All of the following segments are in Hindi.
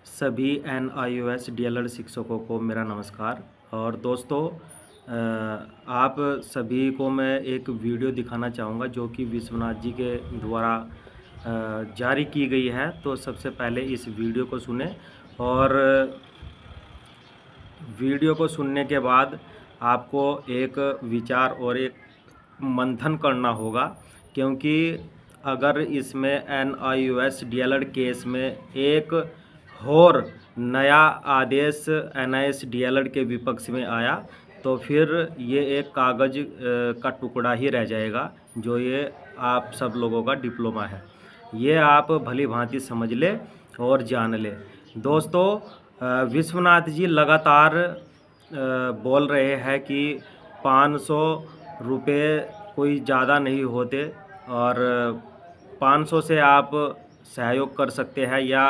सभी NIOS DLED शिक्षकों को मेरा नमस्कार। और दोस्तों, आप सभी को मैं एक वीडियो दिखाना चाहूँगा जो कि विश्वनाथ जी के द्वारा जारी की गई है। तो सबसे पहले इस वीडियो को सुनें और वीडियो को सुनने के बाद आपको एक विचार और एक मंथन करना होगा, क्योंकि अगर इसमें NIOS DLED केस में एक और नया आदेश NIOS DLED के विपक्ष में आया तो फिर ये एक कागज़ का टुकड़ा ही रह जाएगा। जो ये आप सब लोगों का डिप्लोमा है, ये आप भली भांति समझ ले और जान ले। दोस्तों, विश्वनाथ जी लगातार बोल रहे हैं कि 500 रुपये कोई ज़्यादा नहीं होते और 500 से आप सहयोग कर सकते हैं या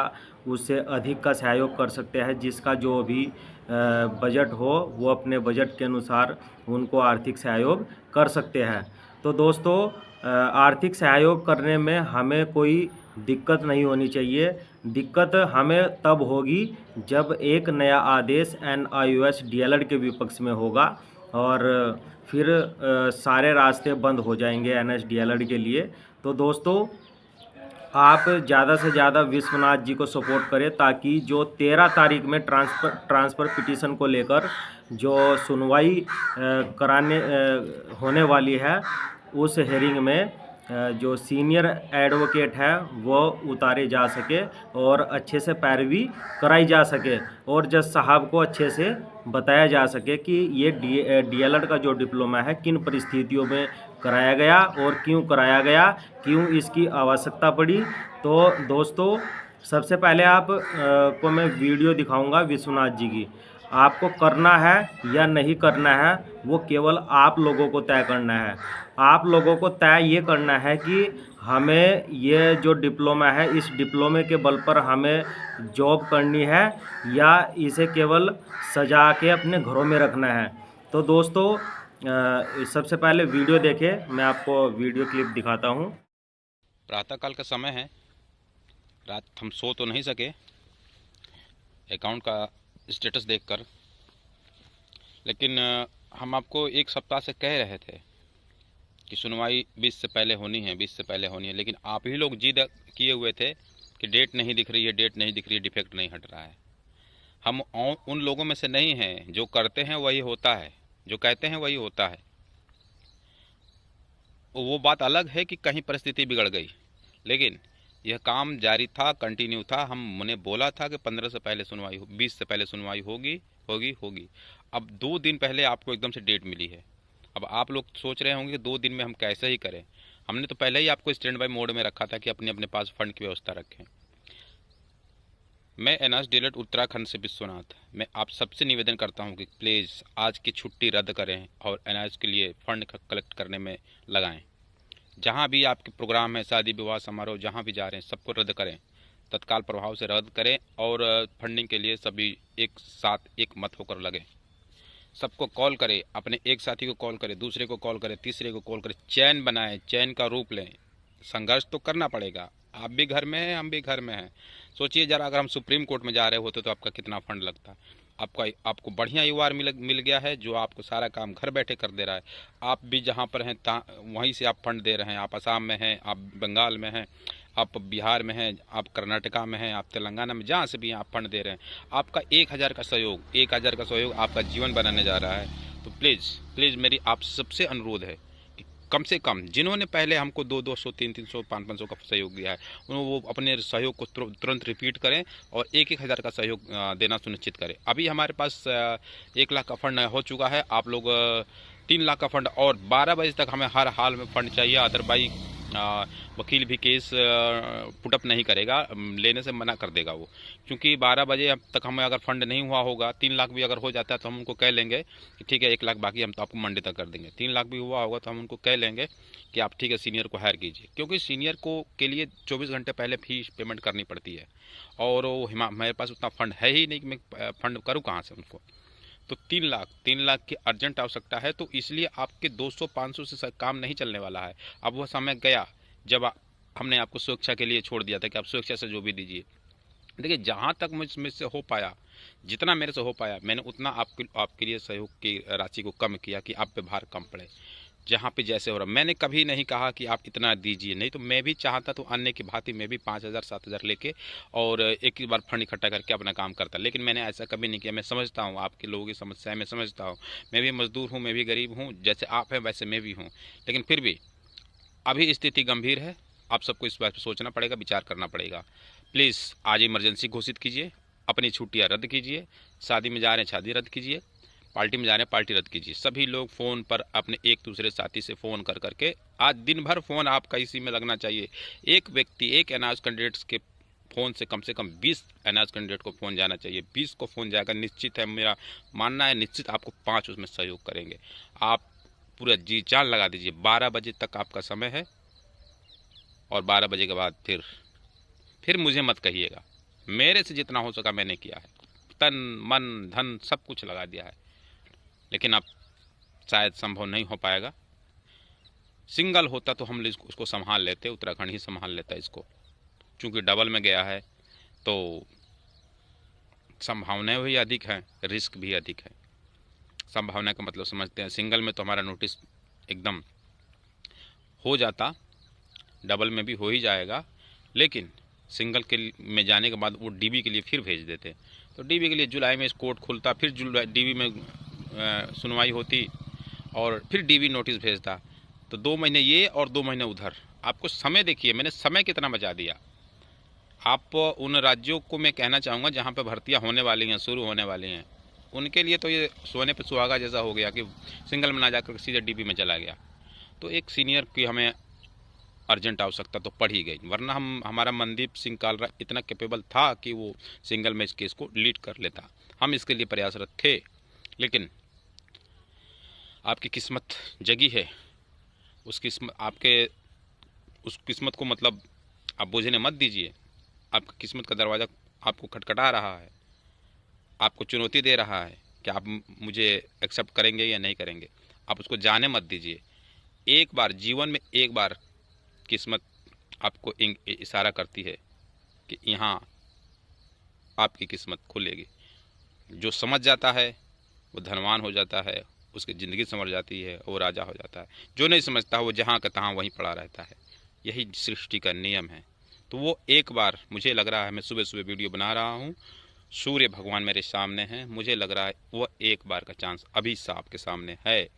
उससे अधिक का सहयोग कर सकते हैं। जिसका जो भी बजट हो वो अपने बजट के अनुसार उनको आर्थिक सहयोग कर सकते हैं। तो दोस्तों, आर्थिक सहयोग करने में हमें कोई दिक्कत नहीं होनी चाहिए। दिक्कत हमें तब होगी जब एक नया आदेश NIOS DLED के विपक्ष में होगा और फिर सारे रास्ते बंद हो जाएंगे NIOS DLED के लिए। तो दोस्तों, आप ज़्यादा से ज़्यादा विश्वनाथ जी को सपोर्ट करें ताकि जो 13 तारीख में ट्रांसफ़र पिटीशन को लेकर जो सुनवाई कराने होने वाली है, उस हेयरिंग में जो सीनियर एडवोकेट है वो उतारे जा सके और अच्छे से पैरवी कराई जा सके और जज साहब को अच्छे से बताया जा सके कि ये DLED का जो डिप्लोमा है किन परिस्थितियों में कराया गया और क्यों कराया गया, क्यों इसकी आवश्यकता पड़ी। तो दोस्तों, सबसे पहले आप को मैं वीडियो दिखाऊंगा विश्वनाथ जी की। आपको करना है या नहीं करना है वो केवल आप लोगों को तय करना है। आप लोगों को तय ये करना है कि हमें ये जो डिप्लोमा है, इस डिप्लोमे के बल पर हमें जॉब करनी है या इसे केवल सजा के अपने घरों में रखना है। तो दोस्तों, सबसे पहले वीडियो देखें। मैं आपको वीडियो क्लिप दिखाता हूँ। प्रातःकाल का समय है, रात हम सो तो नहीं सके अकाउंट का स्टेटस देखकर, लेकिन हम आपको एक सप्ताह से कह रहे थे कि सुनवाई 20 से पहले होनी है, 20 से पहले होनी है, लेकिन आप ही लोग जिद किए हुए थे कि डेट नहीं दिख रही है, डेट नहीं दिख रही है, डिफेक्ट नहीं हट रहा है। हम उन लोगों में से नहीं हैं जो करते हैं वही होता है, जो कहते हैं वही होता है। वो बात अलग है कि कहीं परिस्थिति बिगड़ गई, लेकिन यह काम जारी था, कंटिन्यू था। हमने बोला था कि 15 से पहले सुनवाई, 20 से पहले सुनवाई होगी होगी होगी। अब 2 दिन पहले आपको एकदम से डेट मिली है। अब आप लोग सोच रहे होंगे कि 2 दिन में हम कैसे ही करें। हमने तो पहले ही आपको स्टैंड बाय मोड में रखा था कि अपने अपने पास फंड की व्यवस्था रखें। मैं NIOS DLED उत्तराखंड से विश्वनाथ, मैं आप सबसे निवेदन करता हूं कि प्लीज़ आज की छुट्टी रद्द करें और NIOS के लिए फ़ंड कलेक्ट करने में लगाएं। जहां भी आपके प्रोग्राम है, शादी विवाह समारोह, जहां भी जा रहे हैं, सबको रद्द करें, तत्काल प्रभाव से रद्द करें और फंडिंग के लिए सभी एक साथ एक मत होकर लगें। सबको कॉल करें, अपने एक साथी को कॉल करें, दूसरे को कॉल करें, तीसरे को कॉल करें, चैन बनाएं, चैन का रूप लें। संघर्ष तो करना पड़ेगा। आप भी घर में हैं, हम भी घर में हैं। सोचिए जरा, अगर हम सुप्रीम कोर्ट में जा रहे होते तो आपका कितना फंड लगता। आपको बढ़िया युवा मिल गया है जो आपको सारा काम घर बैठे कर दे रहा है। आप भी जहाँ पर हैं वहीं से आप फंड दे रहे हैं। आप असम में हैं, आप बंगाल में हैं, आप बिहार में हैं, आप कर्नाटका में हैं, आप तेलंगाना में, जहाँ से भी आप फंड दे रहे हैं। आपका 1000 का सहयोग आपका जीवन बनाने जा रहा है। तो प्लीज़ मेरी आप सबसे अनुरोध है कि कम से कम जिन्होंने पहले हमको 200, 300, 500 का सहयोग दिया है वो अपने सहयोग को तुरंत रिपीट करें और 1000 का सहयोग देना सुनिश्चित करें। अभी हमारे पास 1 लाख का फंड हो चुका है। आप लोग 3 लाख का फंड, और 12 बजे तक हमें हर हाल में फंड चाहिए। अदरवाइज वकील भी केस पुटअप नहीं करेगा, लेने से मना कर देगा वो, क्योंकि 12 बजे अब तक हमें अगर फंड नहीं हुआ होगा, 3 लाख भी अगर हो जाता है तो हम उनको कह लेंगे कि ठीक है 1 लाख बाकी, हम तो आपको मंडे तक कर देंगे। 3 लाख भी हुआ होगा तो हम उनको कह लेंगे कि आप ठीक है सीनियर को हायर कीजिए, क्योंकि सीनियर को के लिए 24 घंटे पहले फीस पेमेंट करनी पड़ती है और वो मेरे पास उतना फंड है ही नहीं कि मैं फंड करूँ कहाँ से उनको। तो 3 लाख की अर्जेंट आवश्यकता है। तो इसलिए आपके 200-500 से काम नहीं चलने वाला है। अब वह समय गया जब हमने आपको सुरक्षा के लिए छोड़ दिया था कि आप सुरक्षा से जो भी दीजिए। देखिए, जहाँ तक मुझसे हो पाया, जितना मेरे से हो पाया, मैंने उतना आपके लिए सहयोग की राशि को कम किया कि आप पे भार कम पड़े। जहाँ पे जैसे हो रहा, मैंने कभी नहीं कहा कि आप इतना दीजिए, नहीं तो मैं भी चाहता तो अन्य की भांति मैं भी 5,000 7,000 लेके और एक ही बार फंड इकट्ठा करके अपना काम करता, लेकिन मैंने ऐसा कभी नहीं किया। मैं समझता हूँ आपके लोगों की समस्याएं, मैं समझता हूँ, मैं भी मजदूर हूँ, मैं भी गरीब हूँ, जैसे आप हैं वैसे मैं भी हूँ, लेकिन फिर भी अभी स्थिति गंभीर है। आप सबको इस बात पर सोचना पड़ेगा, विचार करना पड़ेगा। प्लीज़ आज इमरजेंसी घोषित कीजिए, अपनी छुट्टियां रद्द कीजिए, शादी में जा रहे हैं शादी रद्द कीजिए, पार्टी में जा रहे हैं पार्टी रद्द कीजिए। सभी लोग फ़ोन पर अपने एक दूसरे साथी से फ़ोन कर करके, आज दिन भर फ़ोन आपका इसी में लगना चाहिए। एक व्यक्ति एक एनआरएस कैंडिडेट्स के फ़ोन से कम 20 एनआरएस कैंडिडेट को फ़ोन जाना चाहिए। 20 को फ़ोन जाएगा, निश्चित है, मेरा मानना है, निश्चित आपको 5 उसमें सहयोग करेंगे। आप पूरा जी जान लगा दीजिए। 12 बजे तक आपका समय है और 12 बजे के बाद फिर मुझे मत कहिएगा। मेरे से जितना हो सका मैंने किया है, तन मन धन सब कुछ लगा दिया है, लेकिन अब शायद संभव नहीं हो पाएगा। सिंगल होता तो हम उसको संभाल लेते, उत्तराखंड ही संभाल लेता इसको। चूँकि डबल में गया है तो संभावनाएं भी अधिक हैं, रिस्क भी अधिक है। संभावना का मतलब समझते हैं, सिंगल में तो हमारा नोटिस एकदम हो जाता, डबल में भी हो ही जाएगा, लेकिन सिंगल के में जाने के बाद वो डीबी के लिए फिर भेज देते। तो डीबी के लिए जुलाई में कोर्ट खुलता, फिर जुलाई डीबी में सुनवाई होती और फिर डीबी नोटिस भेजता। तो 2 महीने ये और 2 महीने उधर। आपको समय देखिए, मैंने समय कितना बचा दिया। आप उन राज्यों को मैं कहना चाहूँगा जहाँ पे भर्तियाँ होने वाली हैं, शुरू होने वाली हैं, उनके लिए तो ये सोने पे सुहागा जैसा हो गया कि सिंगल में ना जाकर सीधे डीबी में चला गया। तो एक सीनियर की हमें अर्जेंट आवश्यकता तो पड़ ही गई, वरना हमारा मनदीप सिंह कालरा इतना कैपेबल था कि वो सिंगल में इस केस को लीड कर लेता। हम इसके लिए प्रयासरत थे, लेकिन आपकी किस्मत जगी है। उस किस्मत को मतलब आप बोझने मत दीजिए। आपकी किस्मत का दरवाज़ा आपको खटखटा रहा है, आपको चुनौती दे रहा है कि आप मुझे एक्सेप्ट करेंगे या नहीं करेंगे। आप उसको जाने मत दीजिए। एक बार जीवन में, एक बार किस्मत आपको इशारा करती है कि यहाँ आपकी किस्मत खुलेगी। जो समझ जाता है वो धनवान हो जाता है, उसकी ज़िंदगी समझ जाती है, वो राजा हो जाता है। जो नहीं समझता वो जहाँ का तहाँ वहीं पड़ा रहता है। यही सृष्टि का नियम है। तो वो एक बार, मुझे लग रहा है, मैं सुबह सुबह वीडियो बना रहा हूँ, सूर्य भगवान मेरे सामने हैं, मुझे लग रहा है वो एक बार का चांस अभी से आपके सामने है।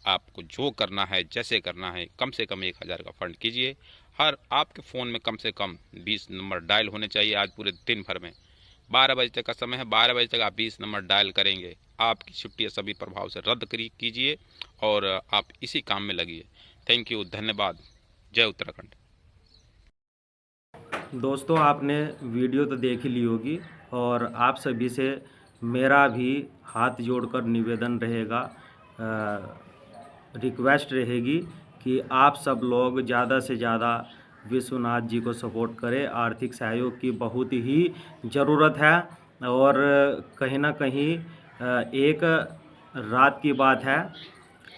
आपको जो करना है, जैसे करना है, कम से कम 1,000 का फंड कीजिए। हर आपके फ़ोन में कम से कम 20 नंबर डायल होने चाहिए आज पूरे दिन भर में। 12 बजे तक का समय है, 12 बजे तक आप 20 नंबर डायल करेंगे, आपकी छुट्टियाँ सभी प्रभाव से रद्द कीजिए और आप इसी काम में लगिए। थैंक यू, धन्यवाद। जय उत्तराखंड। दोस्तों, आपने वीडियो तो देख ही ली होगी और आप सभी से मेरा भी हाथ जोड़कर निवेदन रहेगा, रिक्वेस्ट रहेगी कि आप सब लोग ज़्यादा से ज़्यादा विश्वनाथ जी को सपोर्ट करें। आर्थिक सहयोग की बहुत ही ज़रूरत है और कहीं ना कहीं एक रात की बात है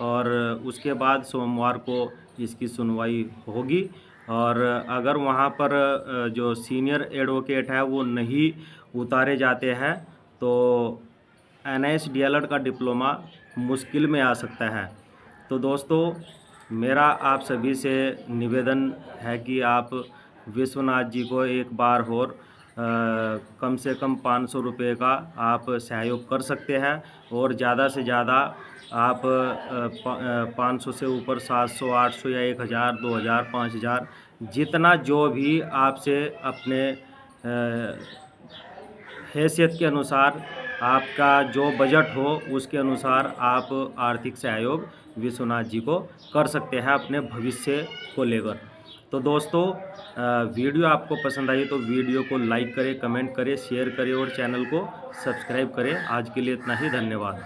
और उसके बाद सोमवार को इसकी सुनवाई होगी। और अगर वहाँ पर जो सीनियर एडवोकेट है वो नहीं उतारे जाते हैं तो एनआईएस डीएलएड का डिप्लोमा मुश्किल में आ सकता है। तो दोस्तों, मेरा आप सभी से निवेदन है कि आप विश्वनाथ जी को एक बार और कम से कम 500 रुपये का आप सहयोग कर सकते हैं और ज़्यादा से ज़्यादा आप 500 से ऊपर 700, 800 या 1,000, 2,000, 5,000 जितना जो भी आपसे अपने हैसियत के अनुसार आपका जो बजट हो उसके अनुसार आप आर्थिक सहयोग विश्वनाथ जी को कर सकते हैं अपने भविष्य को लेकर। तो दोस्तों, वीडियो आपको पसंद आई तो वीडियो को लाइक करें, कमेंट करें, शेयर करें और चैनल को सब्सक्राइब करें। आज के लिए इतना ही, धन्यवाद।